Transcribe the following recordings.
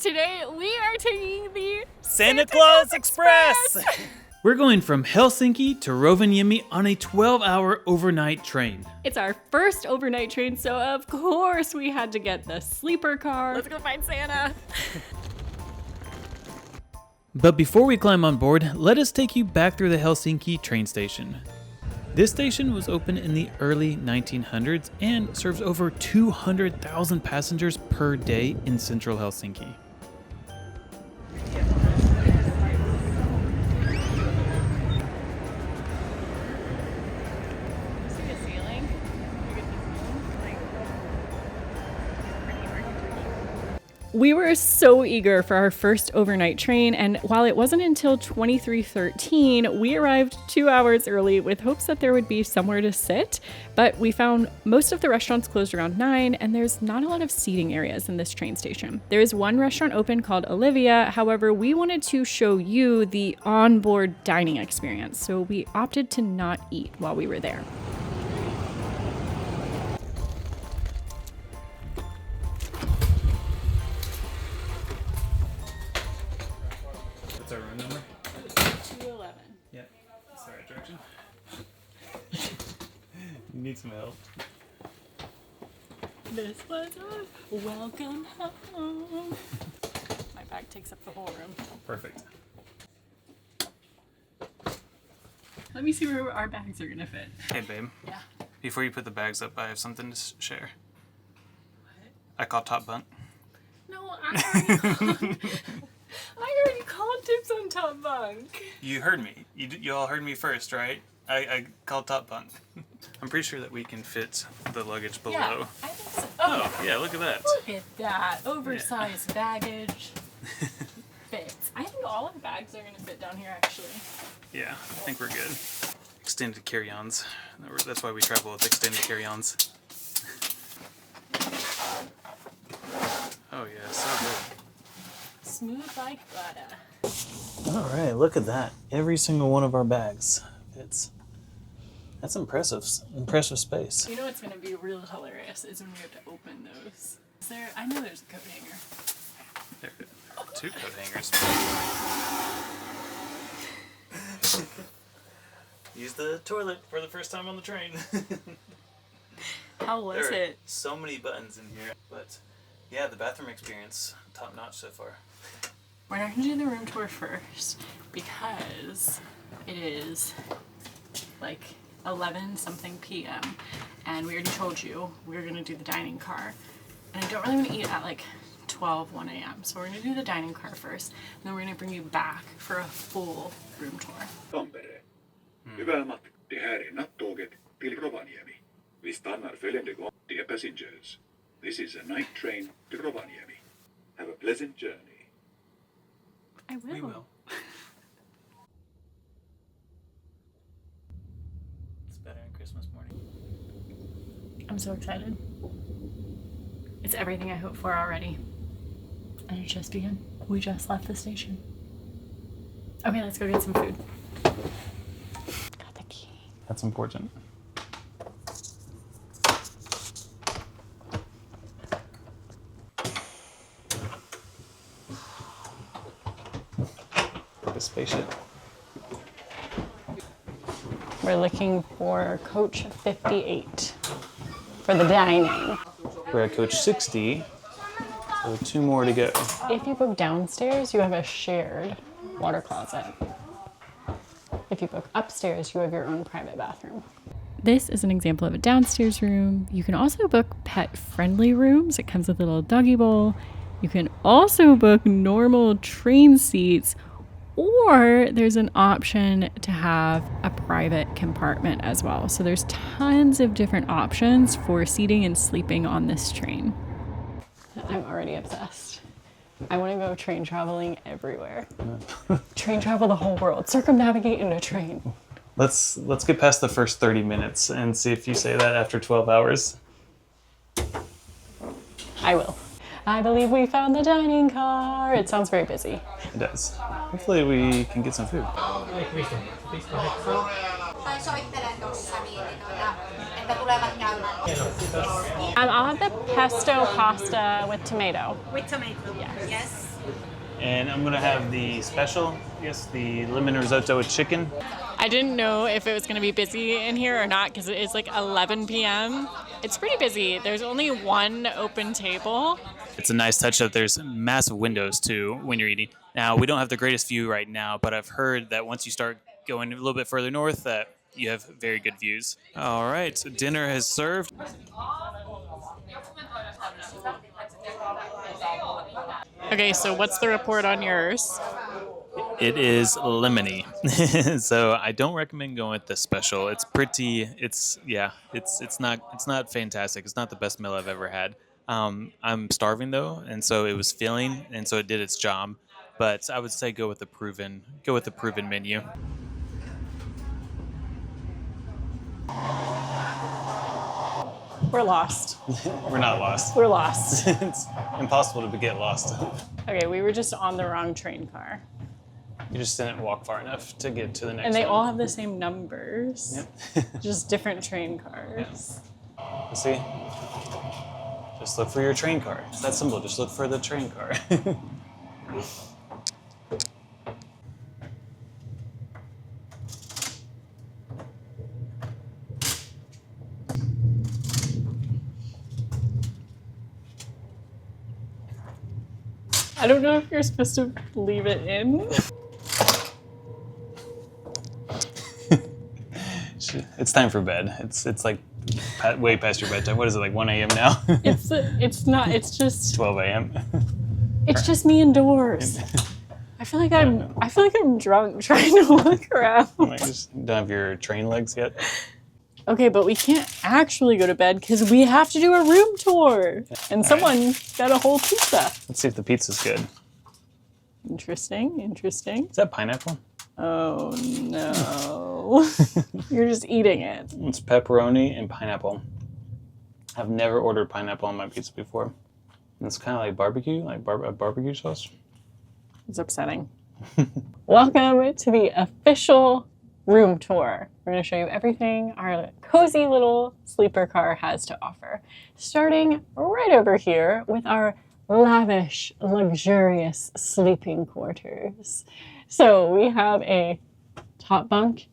Today we are taking the Santa Claus Express! We're going from Helsinki to Rovaniemi on a 12-hour overnight train. It's our first overnight train, so of course we had to get the sleeper car. Let's go find Santa. But before we climb on board, let us take you back through the Helsinki train station. This station was opened in the early 1900s and serves over 200,000 passengers per day in central Helsinki. We were so eager for our first overnight train, and while it wasn't until 23:13, we arrived 2 hours early with hopes that there would be somewhere to sit, but we found most of the restaurants closed around 9, and there's not a lot of seating areas in this train station. There is one restaurant open called Olivia, however, we wanted to show you the onboard dining experience, so we opted to not eat while we were there. What's our room number? 211. Yep, that's the right direction. You need some help. This was a welcome home. My bag takes up the whole room. Perfect. Let me see where our bags are gonna fit. Hey babe. Yeah. Before you put the bags up, I have something to share. What? I called Top Bunk. No, I already called tips on Top Bunk. You heard me. You all heard me first, right? I called Top Bunk. I'm pretty sure that we can fit the luggage below. Yeah, I think so. Oh, yeah, look at that. Look at that. Oversized baggage. Fits. I think all of the bags are going to fit down here, actually. Yeah, I think we're good. Extended carry-ons. That's why we travel with extended carry-ons. Oh yeah, so good. Smooth like butter. All right, look at that. Every single one of our bags fits. That's impressive. Impressive space. You know what's going to be real hilarious is when we have to open those. I know there's a coat hanger. There are 2 coat hangers. Use the toilet for the first time on the train. How was there are it? so many buttons in here, but yeah, the bathroom experience, top notch so far. We're not going to do the room tour first because it is like 11 something p.m. and we already told you we were going to do the dining car, and I don't really want to eat at like 1 a.m. So we're going to do the dining car first, and then we're going to bring you back for a full room tour. Tampere. Hyvää matkaa. Det här är nattåget till Rovaniemi. Vi stannar följande gång. Dear passengers, this is a night train to Rovaniemi. Have a pleasant journey. I will. We will. It's better on Christmas morning. I'm so excited. It's everything I hoped for already. And it's just begun. We just left the station. Okay, let's go get some food. Got the key. That's important. The spaceship. We're looking for coach 58 for the dining. We're at coach 60, so 2 more to go. If you book downstairs, you have a shared water closet. If you book upstairs, you have your own private bathroom. This is an example of a downstairs room. You can also book pet-friendly rooms. It comes with a little doggy bowl. You can also book normal train seats, or there's an option to have a private compartment as well. So there's tons of different options for seating and sleeping on this train. I'm already obsessed. I want to go train traveling everywhere. Train travel the whole world. Circumnavigate in a train. Let's get past the first 30 minutes and see if you say that after 12 hours. I will. I believe we found the dining car. It sounds very busy. It does. Hopefully we can get some food. I'll have the pesto pasta with tomato. With tomato? Yes. Yes. And I'm gonna have the special, yes, the lemon risotto with chicken. I didn't know if it was going to be busy in here or not because it is like 11 p.m. It's pretty busy. There's only one open table. It's a nice touch that there's massive windows too when you're eating. Now, we don't have the greatest view right now, but I've heard that once you start going a little bit further north that you have very good views. All right, so dinner has served. Okay, so what's the report on yours? It is lemony, so I don't recommend going with the special. It's pretty. It's not fantastic. It's not the best meal I've ever had. I'm starving though, and so it was filling, and so it did its job. But I would say go with the proven menu. We're lost. We're not lost. We're lost. It's impossible to get lost. Okay, we were just on the wrong train car. You just didn't walk far enough to get to the next one. And they all have the same numbers. Yep. Just different train cars. Yeah. See? Just look for your train car. It's that simple. Just look for the train car. I don't know if you're supposed to leave it in. It's time for bed. It's like way past your bedtime. What is it, like 1 a.m. now? It's not. It's just 12 a.m. It's just me indoors. I feel like I'm drunk trying to look around. Like, just don't have your train legs yet. Okay, but we can't actually go to bed because we have to do a room tour. And someone got a whole pizza. Let's see if the pizza's good. Interesting. Is that pineapple? Oh no. You're just eating it. It's pepperoni and pineapple. I've never ordered pineapple on my pizza before. And it's kind of like barbecue, like barbecue sauce. It's upsetting. Welcome to the official room tour. We're going to show you everything our cozy little sleeper car has to offer. Starting right over here with our lavish, luxurious sleeping quarters. So we have a top bunk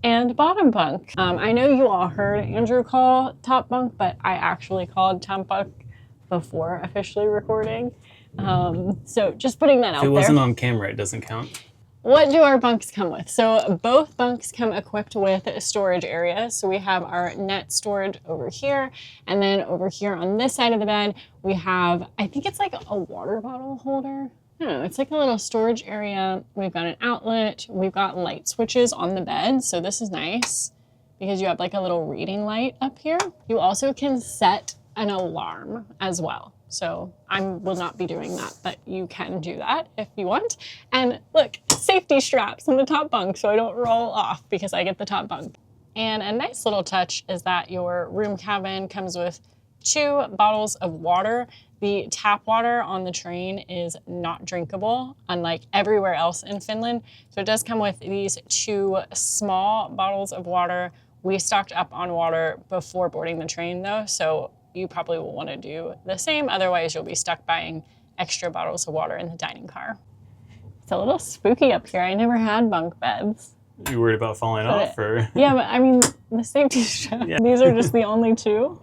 and bottom bunk. I know you all heard Andrew call top bunk, but I actually called top bunk before officially recording. So just putting that out there. If it wasn't on camera, it doesn't count. What do our bunks come with? So both bunks come equipped with a storage area. So we have our net storage over here. And then over here on this side of the bed, we have, I think it's like a water bottle holder. I don't know, it's like a little storage area. We've got an outlet. We've got light switches on the bed. So this is nice because you have like a little reading light up here. You also can set an alarm as well. So I will not be doing that, but you can do that if you want. And look, safety straps in the top bunk so I don't roll off because I get the top bunk. And a nice little touch is that your room cabin comes with 2 bottles of water. The tap water on the train is not drinkable, unlike everywhere else in Finland. So it does come with these 2 small bottles of water. We stocked up on water before boarding the train though, so you probably will want to do the same. Otherwise, you'll be stuck buying extra bottles of water in the dining car. It's a little spooky up here. I never had bunk beds. You worried about falling off, or? Yeah, but I mean, the safety straps, Yeah. These are just the only 2.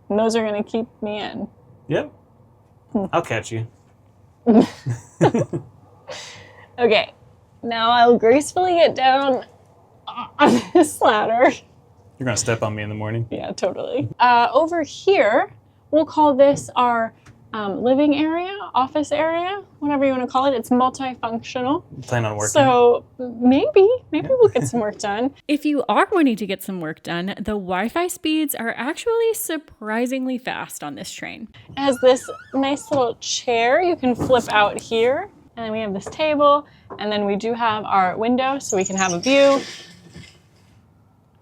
And those are going to keep me in. Yep. I'll catch you. Okay, now I'll gracefully get down on this ladder. You're going to step on me in the morning? Yeah, totally. Over here, we'll call this our living area, office area, whatever you want to call it. It's multifunctional. Plan on working. So maybe we'll get some work done. If you are wanting to get some work done, the Wi-Fi speeds are actually surprisingly fast on this train. It has this nice little chair you can flip out here. And then we have this table. And then we do have our window so we can have a view.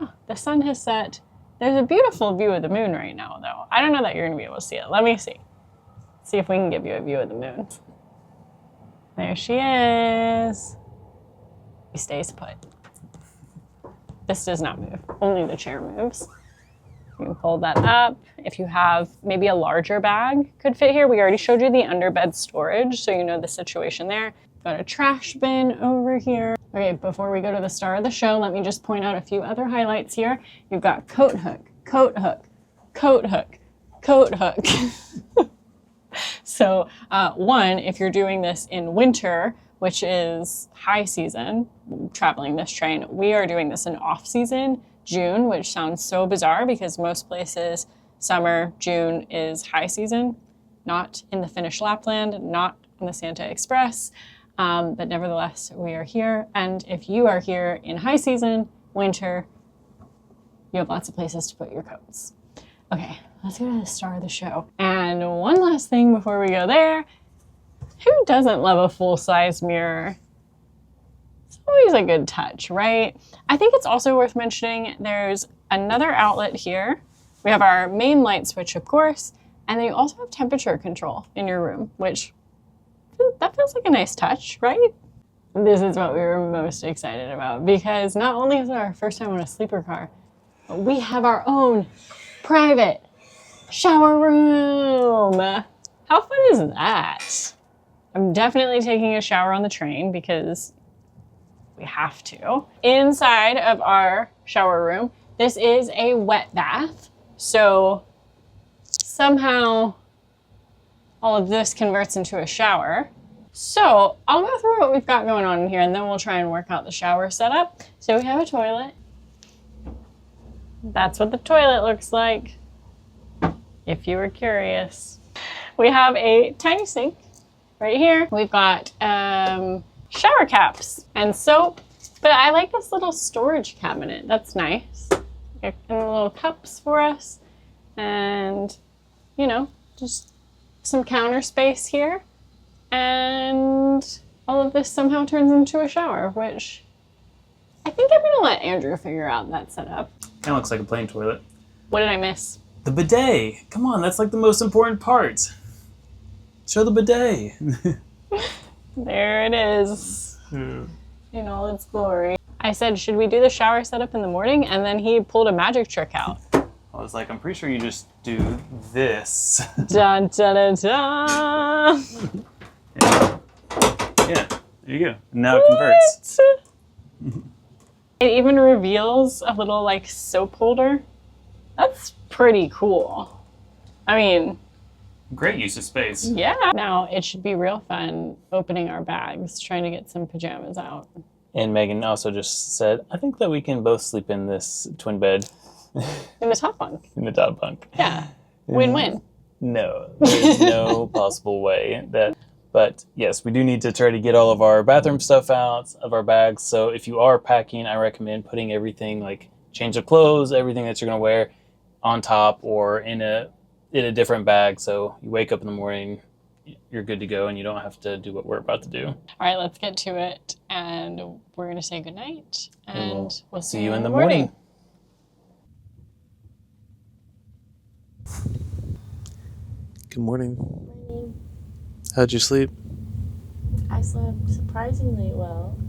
Oh, the sun has set. There's a beautiful view of the moon right now, though. I don't know that you're going to be able to see it. Let me see. See if we can give you a view of the moon. There she is. He stays put. This does not move. Only the chair moves. You can fold that up. If you have maybe a larger bag could fit here. We already showed you the underbed storage, so you know the situation there. Got a trash bin over here. Okay, before we go to the star of the show, let me just point out a few other highlights here. You've got coat hook, coat hook, coat hook, coat hook. So one, if you're doing this in winter, which is high season, traveling this train, we are doing this in off season, June, which sounds so bizarre because most places, summer, June is high season, not in the Finnish Lapland, not on the Santa Express, but nevertheless, we are here. And if you are here in high season, winter, you have lots of places to put your coats. Okay, let's go to the star of the show. And one last thing before we go there, who doesn't love a full-size mirror? It's always a good touch, right? I think it's also worth mentioning there's another outlet here. We have our main light switch, of course, and then you also have temperature control in your room, which that feels like a nice touch, right? This is what we were most excited about because not only is it our first time on a sleeper car, but we have our own private shower room. How fun is that? I'm definitely taking a shower on the train because we have to. Inside of our shower room, this is a wet bath. So somehow all of this converts into a shower. So I'll go through what we've got going on in here and then we'll try and work out the shower setup. So we have a toilet. That's what the toilet looks like, if you were curious. We have a tiny sink right here. We've got shower caps and soap, but I like this little storage cabinet. That's nice. And little cups for us and, you know, just some counter space here. And all of this somehow turns into a shower, which I think I'm gonna let Andrew figure out that setup. Kind of looks like a plain toilet. What did I miss? The bidet. Come on, that's like the most important part. Show the bidet. There it is. In all its glory. I said, should we do the shower setup in the morning? And then he pulled a magic trick out. I was like, I'm pretty sure you just do this. Dun, dun, dun, dun. Yeah, there you go. Now it converts. It even reveals a little like soap holder. That's pretty cool. I mean, Great use of space. yeah. Now it should be real fun opening our bags, trying to get some pajamas out. And Megan also just said, I think that we can both sleep in this twin bed. In the top bunk. In the top bunk. Yeah. Win-win. No, there's no possible way that. But yes, we do need to try to get all of our bathroom stuff out of our bags. So if you are packing, I recommend putting everything like change of clothes, everything that you're going to wear on top or in a different bag. So you wake up in the morning, you're good to go and you don't have to do what we're about to do. All right, let's get to it. And we're going to say goodnight. And we'll See you in the morning. Good morning. How'd you sleep? I slept surprisingly well.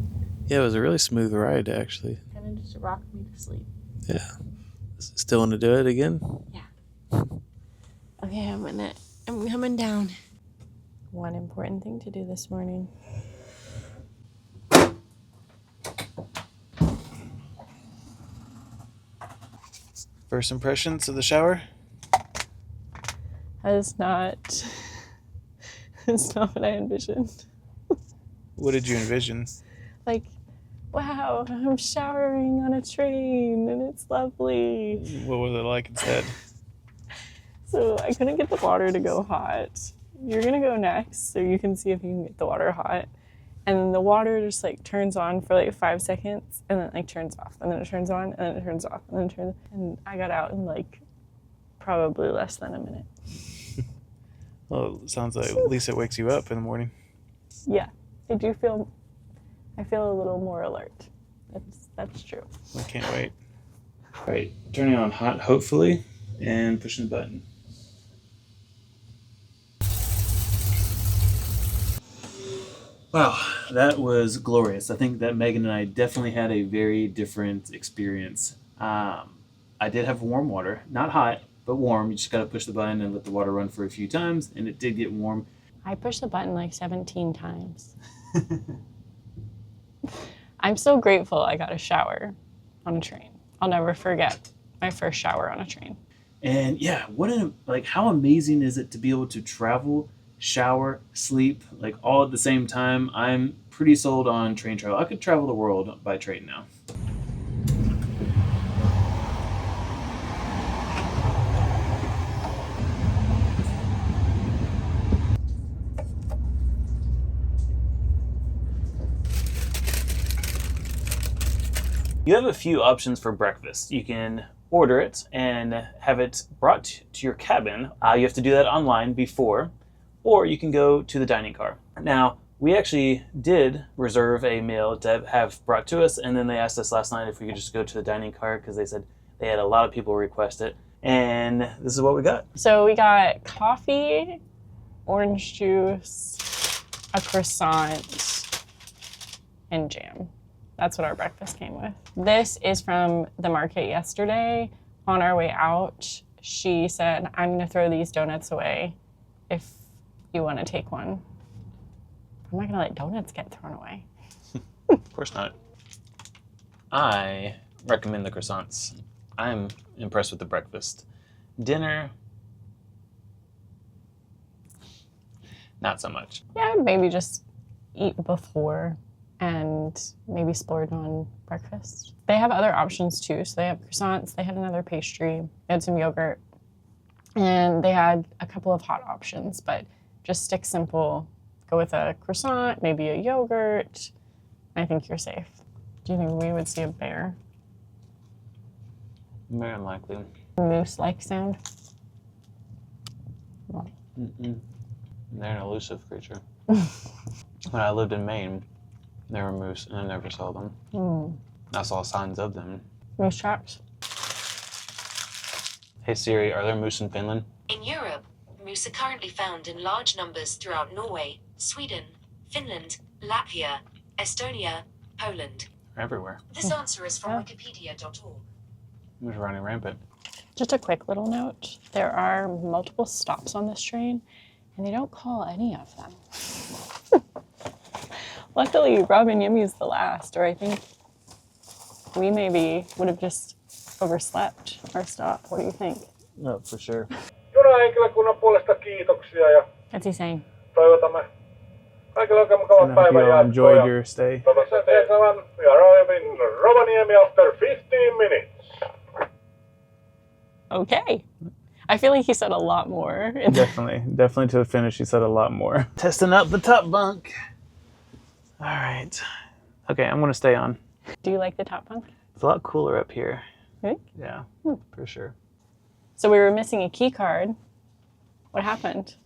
Yeah, it was a really smooth ride, actually. Kind of just rocked me to sleep. Yeah. Still want to do it again? Yeah. Okay, I'm coming down. One important thing to do this morning. First impressions of the shower? It's not what I envisioned. What did you envision? Like, wow, I'm showering on a train and it's lovely. What was it like instead? So I couldn't get the water to go hot. You're gonna go next so you can see if you can get the water hot. And then the water just like turns on for like 5 seconds and then like turns off. And then it turns on and then it turns off and then it turns. And I got out in like probably less than a minute. Well, it sounds like at least it wakes you up in the morning. Yeah, I feel a little more alert. That's true. I can't wait. All right, turning on hot, hopefully, and pushing the button. Wow, that was glorious. I think that Megan and I definitely had a very different experience. I I did have warm water. Not hot, but warm. You just got to push the button and let the water run for a few times, and it did get warm. I pushed the button like 17 times. I'm so grateful I got a shower on a train. I'll never forget my first shower on a train. And yeah, how amazing is it to be able to travel, shower, sleep, like all at the same time? I'm pretty sold on train travel. I could travel the world by train now. You have a few options for breakfast. You can order it and have it brought to your cabin. You have to do that online before, or you can go to the dining car. Now, we actually did reserve a meal to have brought to us, and then they asked us last night if we could just go to the dining car because they said they had a lot of people request it, and this is what we got. So we got coffee, orange juice, a croissant, and jam. That's what our breakfast came with. This is from the market yesterday. On our way out, she said, I'm going to throw these donuts away if you want to take one. I'm not going to let donuts get thrown away. Of course not. I recommend the croissants. I'm impressed with the breakfast. Dinner, not so much. Yeah, maybe just eat before and maybe splurge on breakfast. They have other options too. So they have croissants, they had another pastry, they had some yogurt, and they had a couple of hot options, but just stick simple. Go with a croissant, maybe a yogurt. I think you're safe. Do you think we would see a bear? Very unlikely. Moose-like sound? Mm-mm. They're an elusive creature. When I lived in Maine, there were moose, and I never saw them. I saw signs of them. Moose traps? Hey Siri, are there moose in Finland? In Europe, moose are currently found in large numbers throughout Norway, Sweden, Finland, Latvia, Estonia, Poland. They're everywhere. This answer is from wikipedia.org. Moose running rampant. Just a quick little note. There are multiple stops on this train, and they don't call any of them. Luckily, Rovaniemi is the last, or I think we maybe would have just overslept our stop. What do you think? No, for sure. Junahenkilökunnan puolesta kiitoksia ja What's he saying? toivotamme kaikille oikein mukavat I hope you all päivänjatkoa. enjoyed your stay. Toivottavasti we are arriving in Rovaniemi after 15 minutes. Okay. I feel like he said a lot more. Definitely to the finish, he said a lot more. Testing out the top bunk. All right. Okay, I'm gonna stay on. Do you like the top bunk? It's a lot cooler up here. Really? Yeah, for sure. So we were missing a key card. What happened?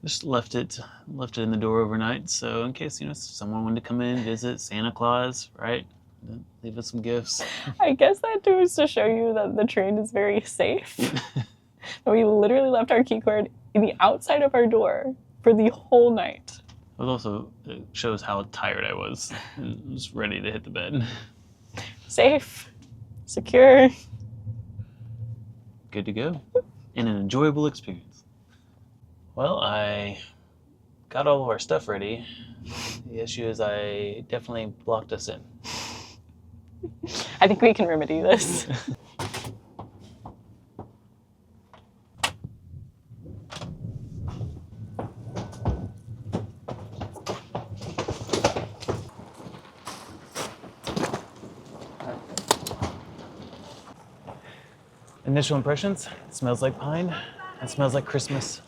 Just left it in the door overnight, so in case someone wanted to come in, visit Santa Claus, right? Leave us some gifts. I guess that was to show you that the train is very safe. We literally left our key card in the outside of our door for the whole night. It shows how tired I was and was ready to hit the bed. Safe, secure. Good to go. And an enjoyable experience. Well, I got all of our stuff ready. The issue is I definitely blocked us in. I think we can remedy this. Initial impressions, it smells like pine, it smells like Christmas.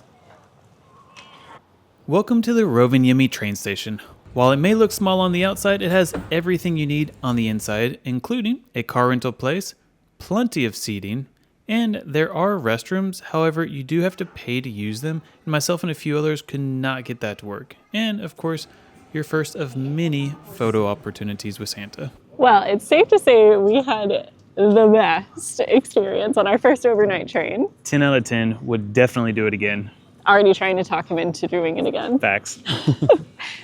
Welcome to the Rovaniemi train station. While it may look small on the outside, it has everything you need on the inside, including a car rental place, plenty of seating, and there are restrooms. However, you do have to pay to use them, and myself and a few others could not get that to work. And of course, your first of many photo opportunities with Santa. Well, it's safe to say we had the best experience on our first overnight train. 10 out of 10, would definitely do it again. Already trying to talk him into doing it again. Facts.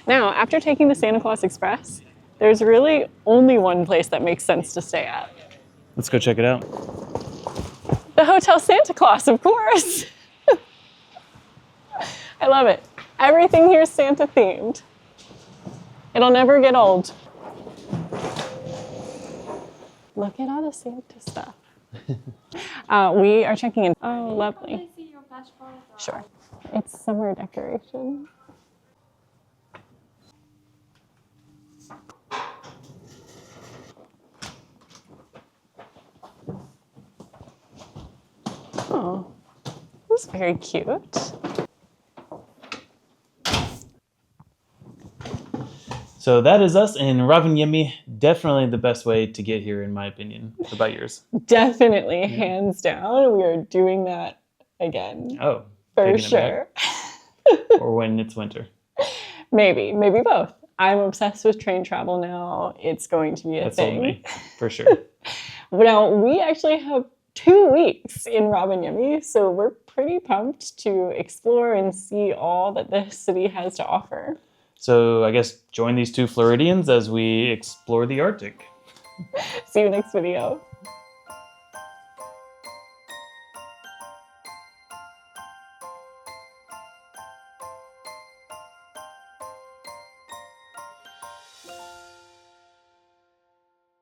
Now, after taking the Santa Claus Express, there's really only one place that makes sense to stay at. Let's go check it out. The Hotel Santa Claus, of course. I love it. Everything here is Santa themed. It'll never get old. Look at all the Santa stuff. We are checking in. Oh, lovely. Sure. It's summer decoration. Oh, that's very cute. So that is us in Rovaniemi. Definitely the best way to get here, in my opinion. What about yours? Definitely, hands down. We are doing that again. Oh, for taking it sure. back? Or when it's winter? Maybe both. I'm obsessed with train travel now. It's going to be a That's thing. old me, for sure. Now, we actually have 2 weeks in Rovaniemi, so we're pretty pumped to explore and see all that this city has to offer. So I guess join these 2 Floridians as we explore the Arctic. See you next video.